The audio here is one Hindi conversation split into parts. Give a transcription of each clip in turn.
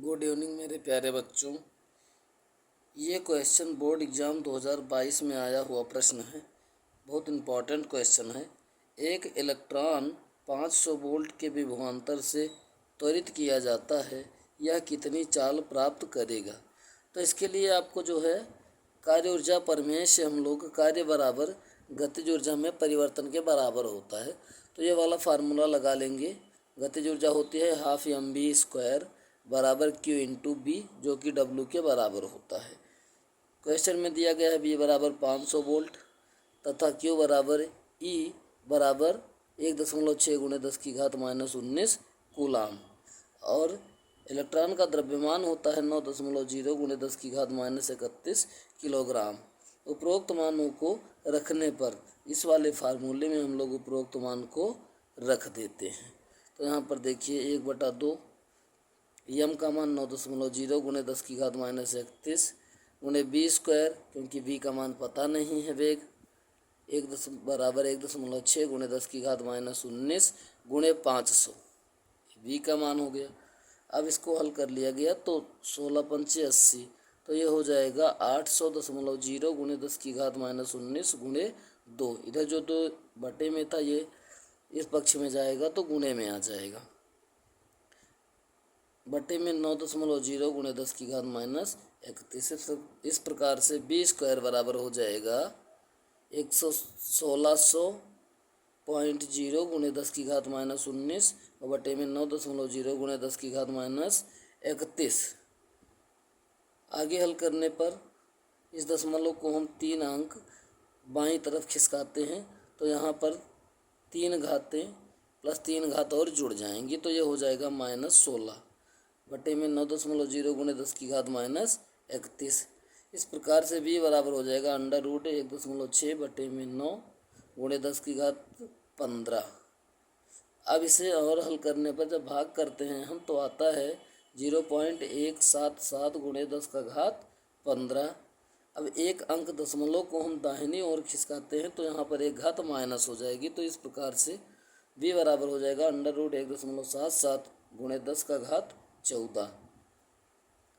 गुड इवनिंग मेरे प्यारे बच्चों। ये क्वेश्चन बोर्ड एग्ज़ाम 2022 में आया हुआ प्रश्न है। बहुत इम्पॉर्टेंट क्वेश्चन है। एक इलेक्ट्रॉन 500 वोल्ट के विभवांतर से त्वरित किया जाता है, यह कितनी चाल प्राप्त करेगा। तो इसके लिए आपको जो है कार्य ऊर्जा प्रमेय से हम लोग कार्य बराबर गतिज ऊर्जा में परिवर्तन के बराबर होता है। तो ये वाला फार्मूला लगा लेंगे। गतिज ऊर्जा होती है हाफ mv² बराबर Q इंटू बी, जो कि W के बराबर होता है। क्वेश्चन में दिया गया है बी बराबर 500 वोल्ट तथा Q बराबर E बराबर 1.6 गुणे 10 की घात -19 कूलाम और इलेक्ट्रॉन का द्रव्यमान होता है 9.0 गुणे 10 की घात -31 किलोग्राम। उपरोक्त मानों को रखने पर इस वाले फार्मूले में हम लोग उपरोक्त मान को रख देते हैं। तो यहाँ पर देखिए 1/2 यम का मान 9.0 गुणे 10 की घात -31 गुणे b², क्योंकि v का मान पता नहीं है वेग, बराबर 1.6 गुणे 10 की घात -19 गुणे 500 v का मान हो गया। अब इसको हल कर लिया गया तो 16 पंचे 80, तो ये हो जाएगा 800.0 गुणे 10 की घात -19 गुणे 2। इधर जो 2 बटे में था ये इस पक्ष में जाएगा तो गुणे में आ जाएगा। बटे में 9.0 गुणे 10 की घात -31। इस प्रकार से b² बराबर हो जाएगा 116.0 गुणे 10 की घात -19 और बटे में 9.0 गुणे 10 की घात -31। आगे हल करने पर इस दशमलव को हम 3 अंक बाईं तरफ खिसकाते हैं तो यहाँ पर 3 घातें प्लस 3 घात और जुड़ जाएंगी, तो ये हो जाएगा -16 बटे में 9.0 गुणे 10 की घात -31। इस प्रकार से b बराबर हो जाएगा √1.6 बटे में 9 गुणे 10 की घात 15। अब इसे और हल करने पर जब भाग करते हैं हम तो आता है 0.177 गुणे 10 का घात 15। अब एक अंक दशमलव को हम दाहिनी ओर खिसकाते हैं तो यहाँ पर एक घात माइनस हो जाएगी। तो इस प्रकार से b बराबर हो जाएगा √1.77 गुणे 10 का घात 14।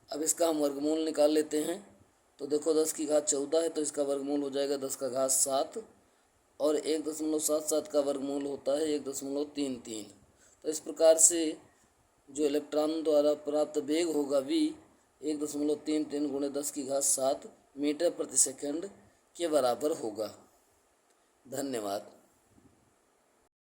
अब इसका हम वर्गमूल निकाल लेते हैं तो देखो 10 की घात 14 है तो इसका वर्गमूल हो जाएगा 10 का घात 7 और 1.77 का वर्गमूल होता है 1.33। तो इस प्रकार से जो इलेक्ट्रॉन द्वारा प्राप्त वेग होगा v 1.33 गुणे 10 की घात 7 मीटर प्रति सेकंड के बराबर होगा। धन्यवाद।